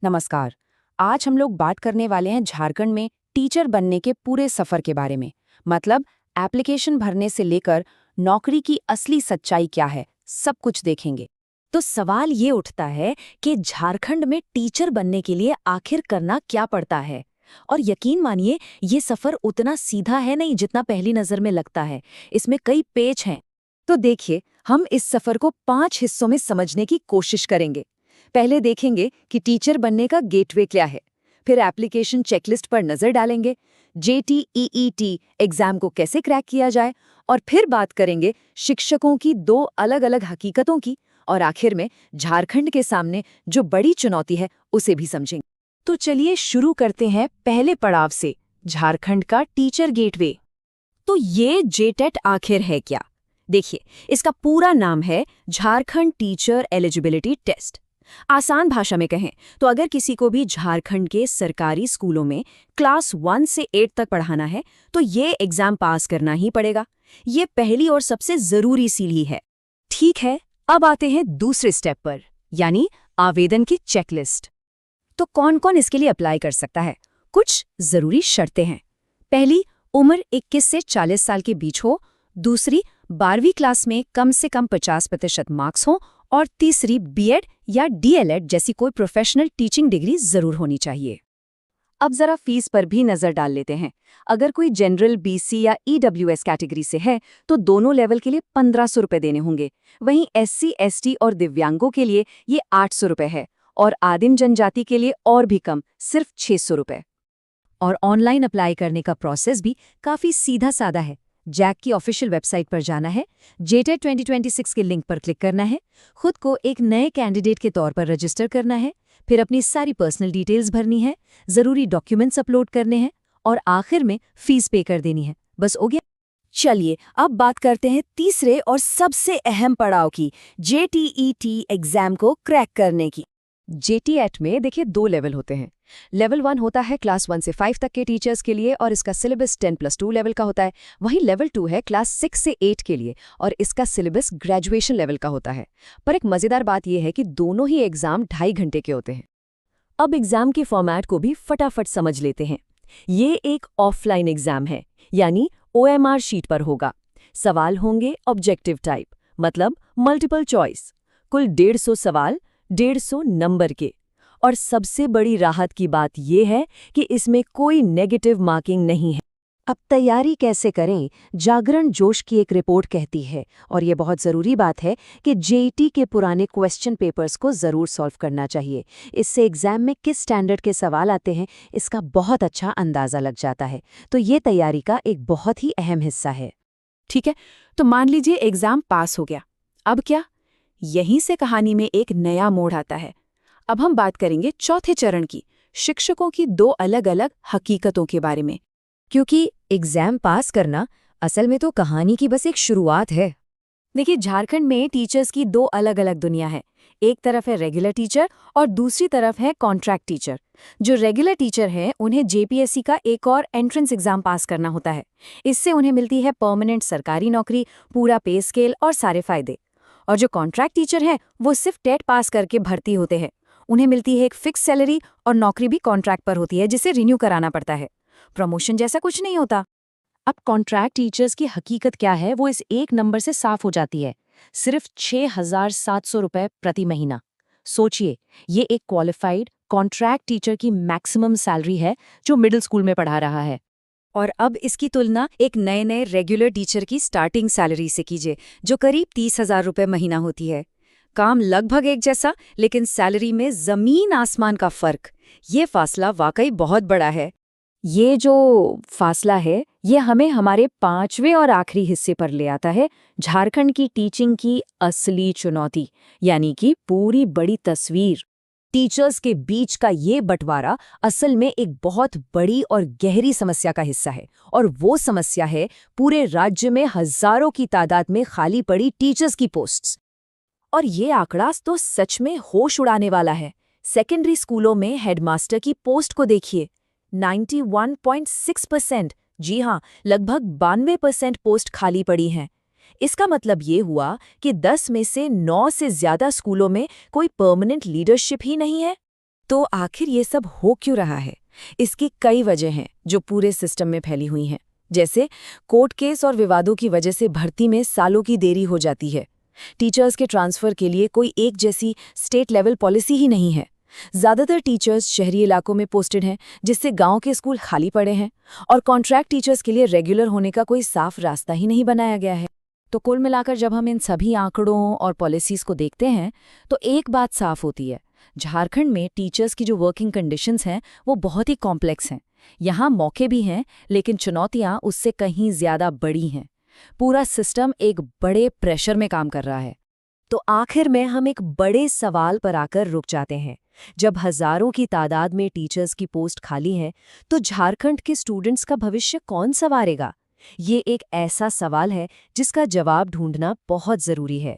नमस्कार। आज हम लोग बात करने वाले हैं झारखंड में टीचर बनने के पूरे सफर के बारे में। मतलब एप्लीकेशन भरने से लेकर नौकरी की असली सच्चाई क्या है, सब कुछ देखेंगे। तो सवाल ये उठता है कि झारखंड में टीचर बनने के लिए आखिर करना क्या पड़ता है। और यकीन मानिए, ये सफर उतना सीधा है नहीं जितना पहली नजर में लगता है। इसमें कई पेच हैं। तो देखिए, हम इस सफर को 5 हिस्सों में समझने की कोशिश करेंगे। पहले देखेंगे कि टीचर बनने का गेटवे क्या है। फिर एप्लीकेशन चेकलिस्ट पर नजर डालेंगे, JTEET एग्जाम को कैसे क्रैक किया जाए, और फिर बात करेंगे शिक्षकों की 2 अलग-अलग हकीकतों की, और आखिर में झारखंड के सामने जो बड़ी चुनौती है उसे भी समझेंगे। तो चलिए शुरू करते हैं पहले पड़ाव से, झारखंड का टीचर गेटवे। तो ये जेटेट आखिर है क्या? देखिए, इसका पूरा नाम है झारखंड टीचर एलिजिबिलिटी टेस्ट। आसान भाषा में कहें तो अगर किसी को भी झारखंड के सरकारी स्कूलों में क्लास 1 से 8 तक पढ़ाना है तो ये एग्जाम पास करना ही पड़ेगा। ये पहली और सबसे जरूरी सीढ़ी है। ठीक है, अब आते हैं दूसरे स्टेप पर, यानी आवेदन की चेकलिस्ट। तो कौन कौन इसके लिए अप्लाई कर सकता है? कुछ जरूरी शर्तें हैं। पहली, उम्र 21 से 40 साल के बीच हो। दूसरी, 12वीं क्लास में कम से कम 50% मार्क्स हो। और तीसरी, बीएड या डीएलएड जैसी कोई प्रोफेशनल टीचिंग डिग्री जरूर होनी चाहिए। अब जरा फीस पर भी नजर डाल लेते हैं। अगर कोई जनरल, बीसी या ईडब्ल्यूएस कैटेगरी से है तो दोनों लेवल के लिए 1500 रुपए देने होंगे। वहीं एससी, एसटी और दिव्यांगों के लिए ये 800 रुपए है, और आदिम जनजाति के लिए और भी कम, सिर्फ 600 रुपए। और ऑनलाइन अप्लाई करने का प्रोसेस भी काफी सीधा साधा है। जैक की ऑफिशियल वेबसाइट पर जाना है, जेटेट 2026 के लिंक पर क्लिक करना है, खुद को एक नए कैंडिडेट के तौर पर रजिस्टर करना है, फिर अपनी सारी पर्सनल डिटेल्स भरनी है, जरूरी डॉक्यूमेंट्स अपलोड करने हैं, और आखिर में फीस पे कर देनी है। बस हो गया। चलिए अब बात करते हैं तीसरे और सबसे अहम पड़ाव की, JTET एग्जाम को क्रैक करने की। JTET में देखिए 2 लेवल होते हैं। लेवल 1 होता है क्लास 1 से 5 तक के टीचर्स के लिए, और इसका सिलेबस 10+2 लेवल का होता है। वहीं लेवल 2 है क्लास 6 से 8 के लिए, और इसका सिलेबस ग्रेजुएशन लेवल का होता है। पर एक मजेदार बात यह है कि दोनों ही एग्जाम 2.5 घंटे के होते हैं। अब एग्जाम के फॉर्मेट को भी फटाफट समझ लेते हैं। ये एक ऑफलाइन एग्जाम है, यानी OMR शीट पर होगा। सवाल होंगे ऑब्जेक्टिव टाइप, मतलब मल्टीपल चॉइस। कुल 150 सवाल, 150 नंबर के। और सबसे बड़ी राहत की बात यह है कि इसमें कोई नेगेटिव मार्किंग नहीं है। अब तैयारी कैसे करें? जागरण जोश की एक रिपोर्ट कहती है, और ये बहुत ज़रूरी बात है, कि जेईटी के पुराने क्वेश्चन पेपर्स को ज़रूर सॉल्व करना चाहिए। इससे एग्जाम में किस स्टैंडर्ड के सवाल आते हैं इसका बहुत अच्छा अंदाज़ा लग जाता है। तो ये तैयारी का एक बहुत ही अहम हिस्सा है। ठीक है, तो मान लीजिए एग्जाम पास हो गया। अब क्या? यहीं से कहानी में एक नया मोड़ आता है। अब हम बात करेंगे चौथे चरण की, शिक्षकों की 2 अलग-अलग हकीकतों के बारे में। क्योंकि एग्जाम पास करना असल में तो कहानी की बस एक शुरुआत है। देखिए, झारखंड में टीचर्स की 2 अलग-अलग दुनिया है। एक तरफ है रेगुलर टीचर और दूसरी तरफ है कॉन्ट्रैक्ट टीचर। जो रेगुलर टीचर हैं उन्हें जेपीएससी का एक और एंट्रेंस एग्जाम पास करना होता है। इससे उन्हें मिलती है परमानेंट सरकारी नौकरी, पूरा पे स्केल और सारे फायदे। और जो कॉन्ट्रैक्ट टीचर हैं वो सिर्फ टेट पास करके भर्ती होते हैं। उन्हें मिलती है एक फिक्स सैलरी, और नौकरी भी कॉन्ट्रैक्ट पर होती है, जिसे रिन्यू कराना पड़ता है। प्रमोशन जैसा कुछ नहीं होता। अब कॉन्ट्रैक्ट टीचर्स की हकीकत क्या है वो इस एक नंबर से साफ हो जाती है। सिर्फ 6,700 रुपए प्रति महीना। सोचिए, ये एक क्वालिफाइड कॉन्ट्रैक्ट टीचर की मैक्सिमम सैलरी है जो मिडिल स्कूल में पढ़ा रहा है। और अब इसकी तुलना एक नए रेगुलर टीचर की स्टार्टिंग सैलरी से कीजिए, जो करीब 30,000 रुपए महीना होती है। काम लगभग एक जैसा, लेकिन सैलरी में जमीन आसमान का फर्क। ये फासला वाकई बहुत बड़ा है। ये जो फासला है ये हमें हमारे 5वें और आखिरी हिस्से पर ले आता है, झारखंड की टीचिंग की असली चुनौती, यानी कि पूरी बड़ी तस्वीर। टीचर्स के बीच का ये बंटवारा असल में एक बहुत बड़ी और गहरी समस्या का हिस्सा है, और वो समस्या है पूरे राज्य में हजारों की तादाद में खाली पड़ी टीचर्स की पोस्ट्स। और ये आंकड़ा तो सच में होश उड़ाने वाला है। सेकेंडरी स्कूलों में हेडमास्टर की पोस्ट को देखिए, 91.6%। जी हाँ, लगभग 92% पोस्ट खाली पड़ी हैं। इसका मतलब ये हुआ कि 10 में से 9 से ज्यादा स्कूलों में कोई परमानेंट लीडरशिप ही नहीं है। तो आखिर ये सब हो क्यों रहा है? इसकी कई वजह हैं जो पूरे सिस्टम में फैली हुई हैं। जैसे कोर्ट केस और विवादों की वजह से भर्ती में सालों की देरी हो जाती है। टीचर्स के ट्रांसफर के लिए कोई एक जैसी स्टेट लेवल पॉलिसी ही नहीं है। ज़्यादातर टीचर्स शहरी इलाकों में पोस्टेड हैं, जिससे गांव के स्कूल खाली पड़े हैं, और कॉन्ट्रैक्ट टीचर्स के लिए रेगुलर होने का कोई साफ रास्ता ही नहीं बनाया गया है। तो कुल मिलाकर जब हम इन सभी आंकड़ों और पॉलिसीज़ को देखते हैं तो एक बात साफ होती है, झारखंड में टीचर्स की जो वर्किंग कंडीशंस हैं वो बहुत ही कॉम्प्लेक्स हैं। यहाँ मौके भी हैं, लेकिन चुनौतियाँ उससे कहीं ज़्यादा बड़ी हैं। पूरा सिस्टम एक बड़े प्रेशर में काम कर रहा है। तो आखिर में हम एक बड़े सवाल पर आकर रुक जाते हैं। जब हजारों की तादाद में टीचर्स की पोस्ट खाली है, तो झारखंड के स्टूडेंट्स का भविष्य कौन संवारेगा? ये एक ऐसा सवाल है जिसका जवाब ढूंढना बहुत जरूरी है।